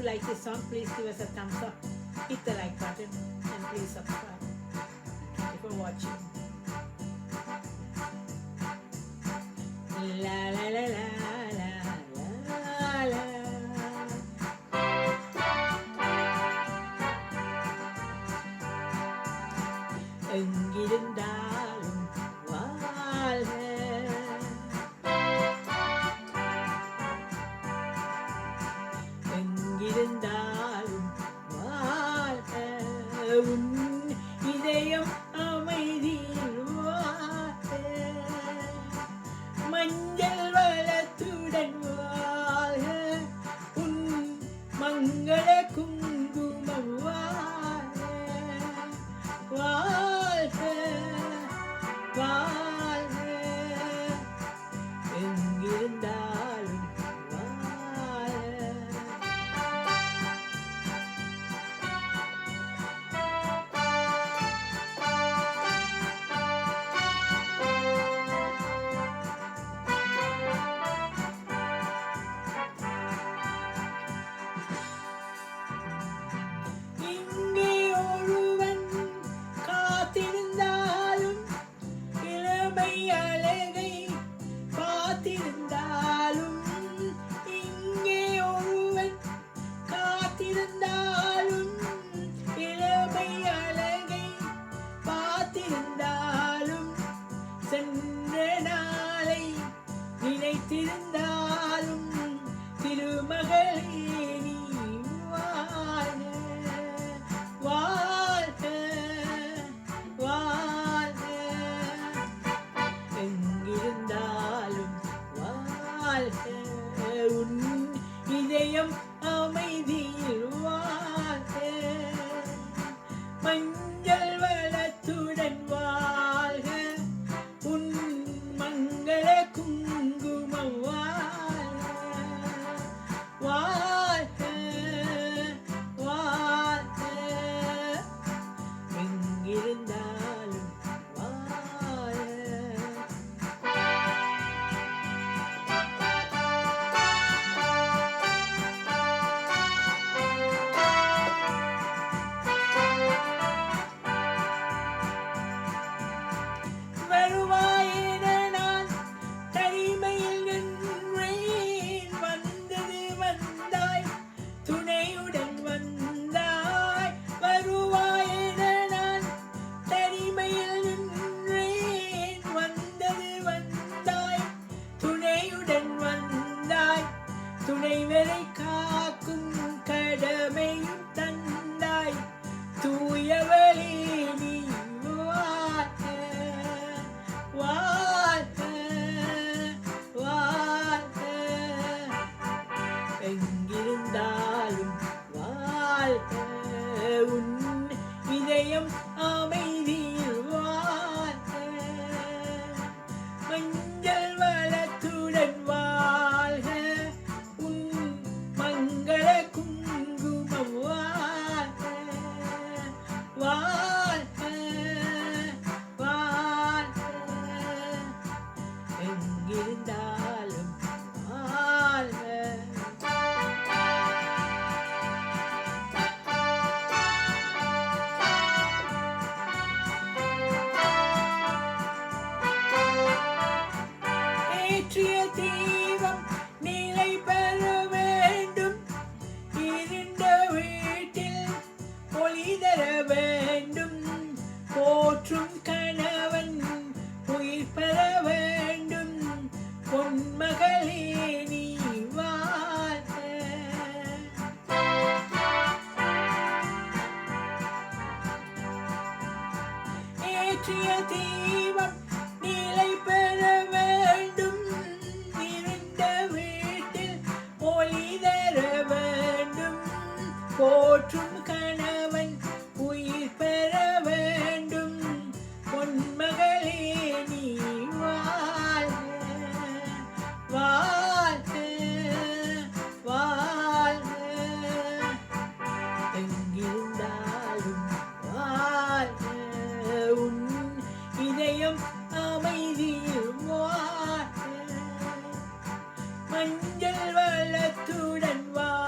like this song, please give us a thumbs up, hit the like button, and please subscribe. Thank you for watching. La la la la la la la. எங்கிருந்தாலும் வாழ்க, எங்கிருந்தாலும் வாழ்க, உன் இதயம் அமைதியில் வாழ்க, மஞ்சள் வளத்துடன் வாழ்க, உன் மங்கள குங்குமம் வாழ்க, வாழ்க வாழ்க, எங்கிருந்தாலும் இங்கே ஒருவன் காத்திருந்தாலும், இளமை அழகை பார்த்திருந்தாலும், இங்கே ஒருவன் காத்திருந்தாலும், இளமை அழகை பார்த்திருந்தாலும், சென்ற நாளை நினைத்திருந்தாலும், திருமகளே நீ வாழ்க, வாழ்க வாழ்க, எங்கிருந்தாலும் வாழ்க, உன் இதயம் அமைதியில் வாழ்க, மஞ்சள் வளத்துடன் வாழ்க, உன் மங்கள குங்குமம் வாழ்க, வாழ்க வாழ்க, எங்கிருந்தாலும் வாழ்க. வருவாயென நான் தனிமையில் நின்றேன், வந்தது வந்தாய் துணையுடன் வந்தாய், வருவாயென நான் தனிமையில் நின்றேன், வந்தது வந்தாய் துணையுடன் வந்தாய், துணைவரை காக்கும் கடமையும் தந்தாய், தூயவளே நீ வாழ்க, வாழ்க வாழ்க, எங்கிருந்தாலும் வாழ்க, உன் இதயம் அமைதியில் வாழ்க, மஞ்சள் வளத்துடன் வாழ்க, உன் மங்கள குங்குமம் வாழ்க, வாழ்க வாழ்க, எங்கிருந்தாலும் வாழ்க. ஏற்றிய தீபம் நிலை பெற வேண்டும், இருண்ட வீட்டில் ஒளி தர வேண்டும், போற்றும் கணவன் உயிர் பெற வேண்டும், பொன்மகளே நீ வாழ்க, ஏற்றிய தீபம் நிலை பெற வேண்டும், இருண்ட வீட்டில் ஒளி தர வேண்டும், போற்றும் கணவன் உயிர் பெற வேண்டும், பொன்மகளே நீ வாழ்க, வாழ்க வாழ்க, எங்கிருந்தாலும் வாழ்க, உன் இதயம் அமைதியில் வாழ்க, மஞ்சள் வளத்துடன் வாழ்க,